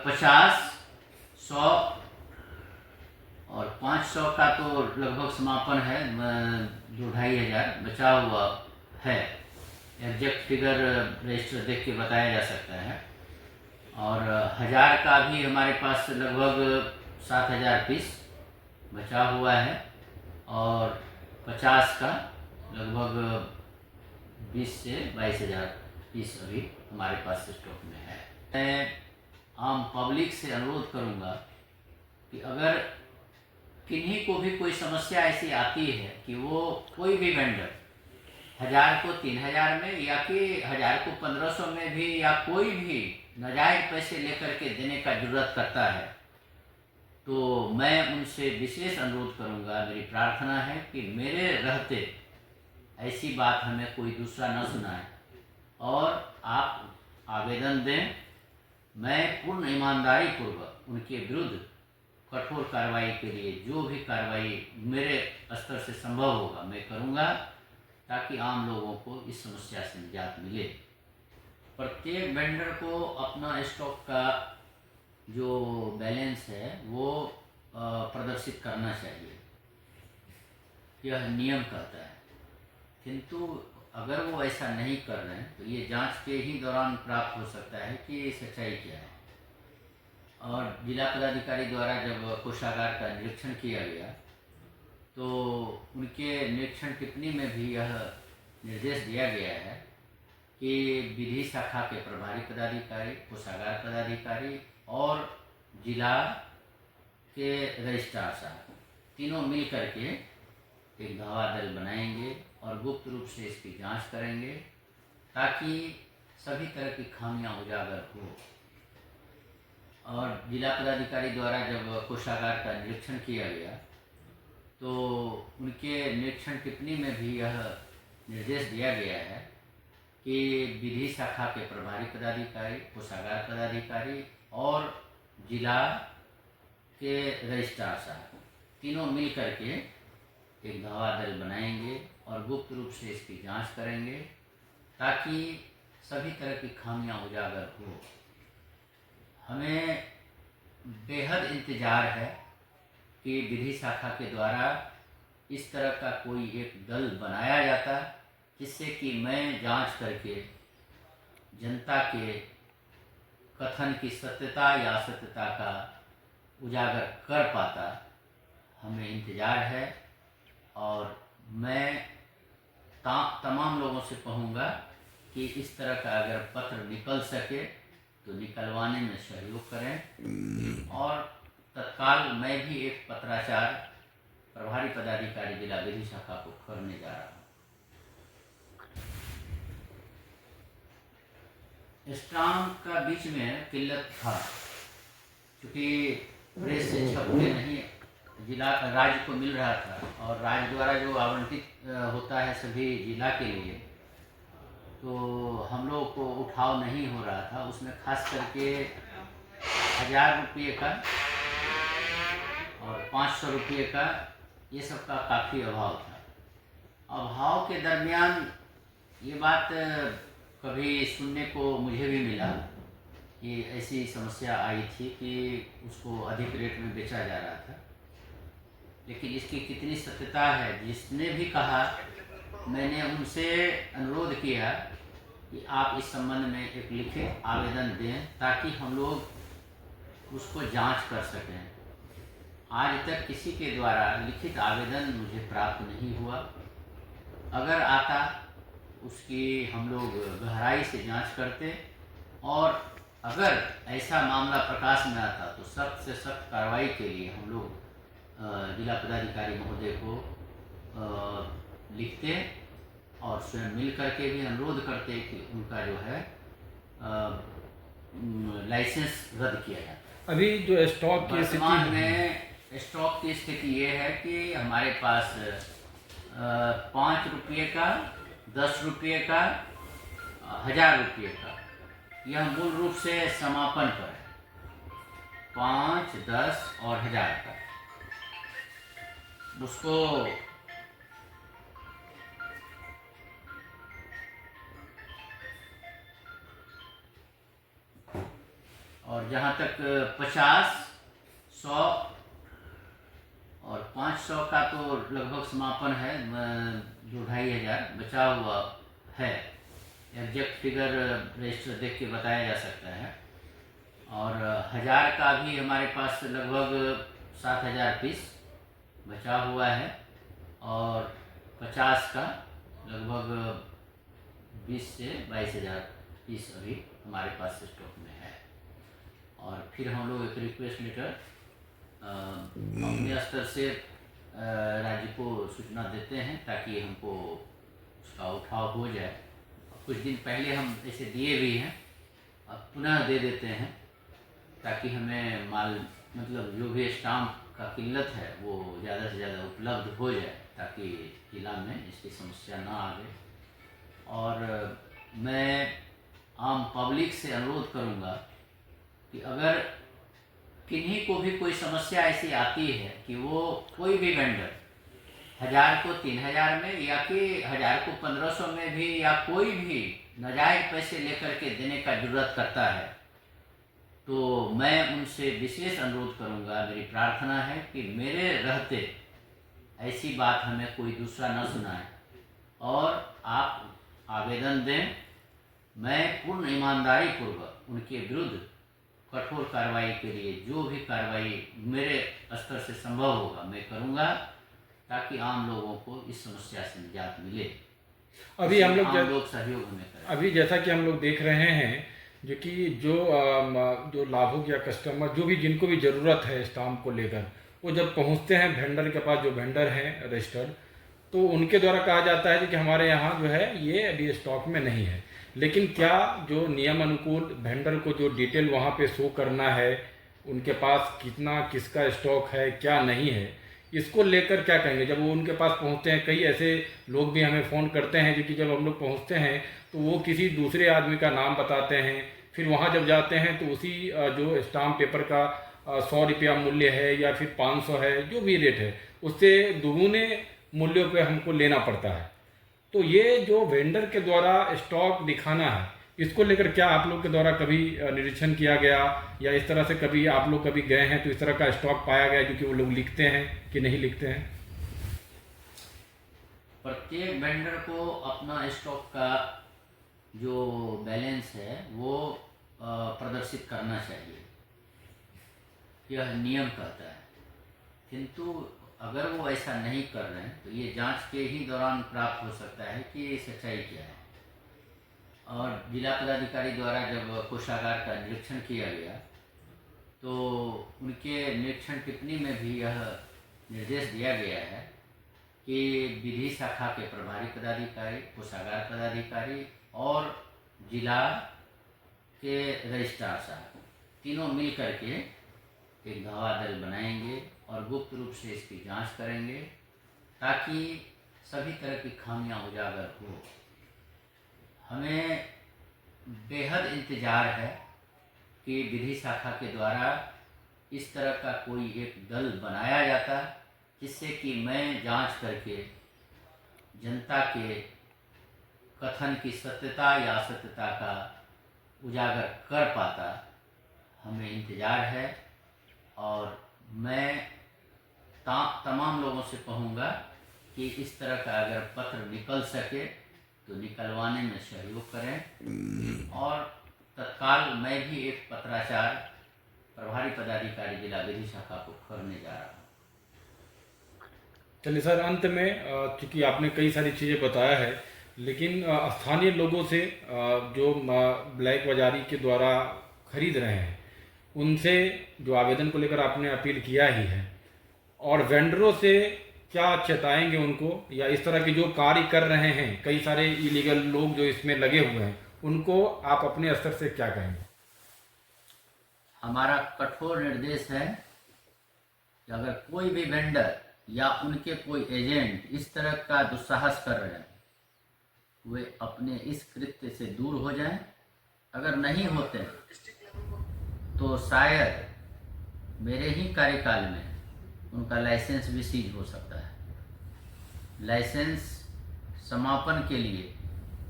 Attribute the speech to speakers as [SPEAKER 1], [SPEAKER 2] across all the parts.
[SPEAKER 1] 50, 100 और 500 का तो लगभग समापन है। 2-2,500 बचा हुआ है। एग्जैक्ट फिगर रजिस्टर देख के बताया जा सकता है। और 1000 का भी हमारे पास लगभग 7,000 पीस बचा हुआ है। और 50 का लगभग 20 से 22,000 पीस अभी हमारे पास स्टॉक में है। मैं आम पब्लिक से अनुरोध करूंगा कि अगर किन्हीं को भी कोई समस्या ऐसी आती है कि वो कोई भी वेंडर 1000 को 3000 में या कि 1000 को 1500 में भी या कोई भी नाजायज़ पैसे लेकर के देने का जरूरत करता है, तो मैं उनसे विशेष अनुरोध करूंगा, मेरी प्रार्थना है कि मेरे रहते ऐसी बात हमें कोई दूसरा न सुनाए और आप आवेदन दें। मैं पूर्ण ईमानदारी पूर्वक उनके विरुद्ध कठोर कार्रवाई के लिए जो भी कार्रवाई मेरे स्तर से संभव होगा मैं करूंगा, ताकि आम लोगों को इस समस्या से निजात मिले। प्रत्येक वेंडर को अपना स्टॉक का जो बैलेंस है वो प्रदर्शित करना चाहिए, यह नियम कहता है। किंतु अगर वो ऐसा नहीं कर रहे हैं तो ये जांच के ही दौरान प्राप्त हो सकता है कि सच्चाई क्या है। और जिला पदाधिकारी द्वारा जब कोषागार का निरीक्षण किया गया तो उनके निरीक्षण टिप्पणी में भी यह निर्देश दिया गया है कि विधि शाखा के प्रभारी पदाधिकारी, कोषागार पदाधिकारी और जिला के रजिस्ट्रार साहब तीनों मिल करके एक धावा दल बनाएंगे और गुप्त रूप से इसकी जांच करेंगे, ताकि सभी तरह की खामियां उजागर हो। और जिला पदाधिकारी द्वारा जब कोषागार का निरीक्षण किया गया तो उनके निरीक्षण टिप्पणी में भी यह निर्देश दिया गया है कि विधि शाखा के प्रभारी पदाधिकारी, कोषागार पदाधिकारी और जिला के रजिस्ट्रार साहब तीनों मिल करके एक धावा दल बनाएंगे और गुप्त रूप से इसकी जांच करेंगे, ताकि सभी तरह की खामियां उजागर हो। हमें बेहद इंतज़ार है कि विधि शाखा के द्वारा इस तरह का कोई एक दल बनाया जाता, जिससे कि मैं जांच करके जनता के कथन की सत्यता या असत्यता का उजागर कर पाता। हमें इंतज़ार है और मैं तमाम लोगों से कहूँगा कि इस तरह का अगर पत्र निकल सके तो निकलवाने में सहयोग करें। और तत्काल मैं भी एक पत्राचार प्रभारी पदाधिकारी जिला विधि शाखा को करने जा रहा हूँ। स्टाम्प का बीच में किल्लत था, क्योंकि प्रेस से छपके नहीं जिला राज्य को मिल रहा था और राज्य द्वारा जो आवंटित होता है सभी जिला के लिए, तो हम लोग को उठाव नहीं हो रहा था। उसमें खास करके 1000 रुपये का और 500 रुपये का ये सब का काफ़ी अभाव था। अभाव के दरमियान ये बात कभी सुनने को मुझे भी मिला कि ऐसी समस्या आई थी कि उसको अधिक रेट में बेचा जा रहा था, लेकिन इसकी कितनी सत्यता है, जिसने भी कहा, मैंने उनसे अनुरोध किया कि आप इस संबंध में एक लिखित आवेदन दें ताकि हम लोग उसको जांच कर सकें। आज तक किसी के द्वारा लिखित आवेदन मुझे प्राप्त नहीं हुआ। अगर आता उसकी हम लोग गहराई से जांच करते और अगर ऐसा मामला प्रकाश में आता तो सख्त से सख्त कार्रवाई के लिए हम लोग जिला पदाधिकारी महोदय को लिखते और स्वयं मिल करके भी अनुरोध करते कि उनका जो है लाइसेंस रद्द किया जाता।
[SPEAKER 2] अभी जो स्टॉक की स्थिति
[SPEAKER 1] में स्टॉक की स्थिति ये है कि हमारे पास 5 रुपये का, 10 रुपये का, 1000 रुपये का, यह मूल रूप से समापन पर है। 5, 10 और 1000 का उसको और जहाँ तक 50, 100 और 500 का तो लगभग समापन है, 2-2,500 बचा हुआ है। एग्जैक्ट फिगर रजिस्टर देख के बताया जा सकता है। और 1000 का भी हमारे पास लगभग 7,000 पीस बचा हुआ है। और 50 का लगभग 20 से 22,000 पीस अभी हमारे पास स्टॉक में है। और फिर हम लोग एक रिक्वेस्ट लेटर अपने स्तर से राज्य को सूचना देते हैं ताकि हमको उसका उठाव हो जाए। कुछ दिन पहले हम ऐसे दिए भी हैं, अब पुनः दे देते हैं ताकि हमें माल मतलब जो भी स्टाम्प का किल्लत है वो ज़्यादा से ज़्यादा उपलब्ध हो जाए ताकि जिला में इसकी समस्या ना आवे। और मैं आम पब्लिक से अनुरोध करूंगा कि अगर किन्हीं को भी कोई समस्या ऐसी आती है कि वो कोई भी वेंडर 1000 को 3000 में या कि 1000 को 1500 में भी या कोई भी नाजायज़ पैसे लेकर के देने का जरूरत करता है, तो मैं उनसे विशेष अनुरोध करूंगा, मेरी प्रार्थना है कि मेरे रहते ऐसी बात हमें कोई दूसरा न सुनाए और आप आवेदन दें। मैं पूर्ण ईमानदारी पूर्वक उनके विरुद्ध कठोर कार्रवाई के लिए जो भी कार्रवाई मेरे स्तर से संभव होगा मैं करूंगा ताकि आम लोगों को इस समस्या से निजात मिले।
[SPEAKER 2] अभी हम लोग
[SPEAKER 1] सहयोग हमें करें।
[SPEAKER 2] अभी जैसा कि हम लोग देख रहे हैं जो कि जो लाभुक या कस्टमर जो भी जिनको भी ज़रूरत है स्टाम्प को लेकर, वो जब पहुंचते हैं वेंडर के पास, जो वेंडर हैं रजिस्टर्ड, तो उनके द्वारा कहा जाता है कि हमारे यहाँ जो है ये अभी स्टॉक में नहीं है। लेकिन क्या जो नियम अनुकूल वेंडर को जो डिटेल वहाँ पे शो करना है, उनके पास कितना किसका स्टॉक है क्या नहीं है, इसको लेकर क्या कहेंगे जब वो उनके पास पहुँचते हैं? कई ऐसे लोग भी हमें फ़ोन करते हैं जो कि जब हम लोग पहुँचते हैं तो वो किसी दूसरे आदमी का नाम बताते हैं, फिर वहाँ जब जाते हैं तो उसी जो स्टाम्प पेपर का 100 रुपया मूल्य है या फिर 500 है, जो भी रेट है, उससे दुगुने मूल्यों पे हमको लेना पड़ता है। तो ये जो वेंडर के द्वारा स्टॉक दिखाना है, इसको लेकर क्या आप लोग के द्वारा कभी निरीक्षण किया गया या इस तरह से कभी आप लोग कभी गए हैं तो इस तरह का स्टॉक पाया गया जो कि वो लोग लिखते हैं कि नहीं लिखते हैं?
[SPEAKER 1] प्रत्येक वेंडर को अपना स्टॉक का जो बैलेंस है वो प्रदर्शित करना चाहिए, यह नियम कहता है। किंतु अगर वो ऐसा नहीं कर रहे हैं तो ये जांच के ही दौरान प्राप्त हो सकता है कि सच्चाई क्या है। और जिला पदाधिकारी द्वारा जब कोषागार का निरीक्षण किया गया तो उनके निरीक्षण टिप्पणी में भी यह निर्देश दिया गया है कि विधि शाखा के प्रभारी पदाधिकारी, कोषागार पदाधिकारी और जिला के रजिस्ट्रार साहब तीनों मिल करके एक गवाह दल बनाएंगे और गुप्त रूप से इसकी जांच करेंगे ताकि सभी तरह की खामियां उजागर हो। हमें बेहद इंतज़ार है कि विधि शाखा के द्वारा इस तरह का कोई एक दल बनाया जाता जिससे कि मैं जांच करके जनता के कथन की सत्यता या असत्यता का उजागर कर पाता। हमें इंतज़ार है और मैं तमाम लोगों से कहूँगा कि इस तरह का अगर पत्र निकल सके तो निकलवाने में सहयोग करें। और तत्काल मैं भी एक पत्राचार प्रभारी पदाधिकारी जिला विधि शाखा को करने जा रहा हूँ।
[SPEAKER 2] चलिए सर, अंत में चूँकि आपने कई सारी चीज़ें बताया है, लेकिन स्थानीय लोगों से जो ब्लैक बाजारी के द्वारा खरीद रहे हैं उनसे जो आवेदन को लेकर आपने अपील किया ही है, और वेंडरों से क्या चेताएंगे उनको, या इस तरह के जो कार्य कर रहे हैं कई सारे इलीगल लोग जो इसमें लगे हुए हैं उनको आप अपने स्तर से क्या कहेंगे?
[SPEAKER 1] हमारा कठोर निर्देश है कि अगर कोई भी वेंडर या उनके कोई एजेंट इस तरह का दुस्साहस कर रहे हैं वे अपने इस कृत्य से दूर हो जाएं। अगर नहीं होते तो शायद मेरे ही कार्यकाल में उनका लाइसेंस भी सीज हो सकता है। लाइसेंस समापन के लिए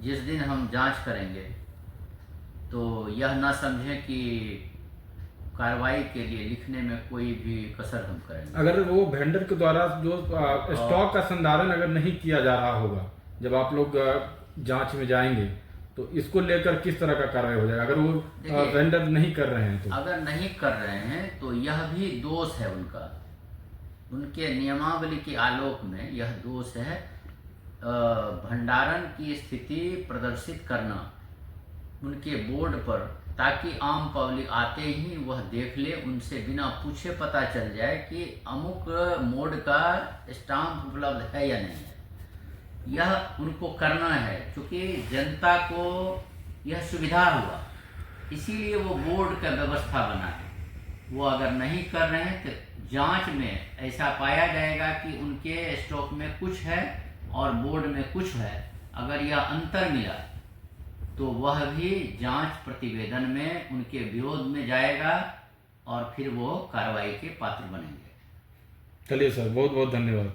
[SPEAKER 1] जिस दिन हम जांच करेंगे तो यह ना समझें कि कार्रवाई के लिए लिखने में कोई भी कसर हम करेंगे।
[SPEAKER 2] अगर वो वेंडर के द्वारा जो स्टॉक का संधारण अगर नहीं किया जा रहा होगा, जब आप लोग जांच में जाएंगे तो इसको लेकर किस तरह का कार्रवाई हो जाएगा? अगर वो वेंडर नहीं कर रहे हैं तो
[SPEAKER 1] अगर नहीं कर रहे हैं तो यह भी दोष है उनका, उनके नियमावली के आलोक में यह दोष है। भंडारण की स्थिति प्रदर्शित करना उनके बोर्ड पर, ताकि आम पब्लिक आते ही वह देख ले, उनसे बिना पूछे पता चल जाए कि अमुक मोड का स्टाम्प उपलब्ध है या नहीं है। यह उनको करना है, क्योंकि जनता को यह सुविधा हुआ, इसीलिए वो बोर्ड का व्यवस्था बना है। वो अगर नहीं कर रहे हैं तो जांच में ऐसा पाया जाएगा कि उनके स्टॉक में कुछ है और बोर्ड में कुछ है। अगर यह अंतर मिला तो वह भी जांच प्रतिवेदन में उनके विरोध में जाएगा और फिर वो कार्रवाई के पात्र बनेंगे।
[SPEAKER 2] चलिए सर, बहुत बहुत धन्यवाद।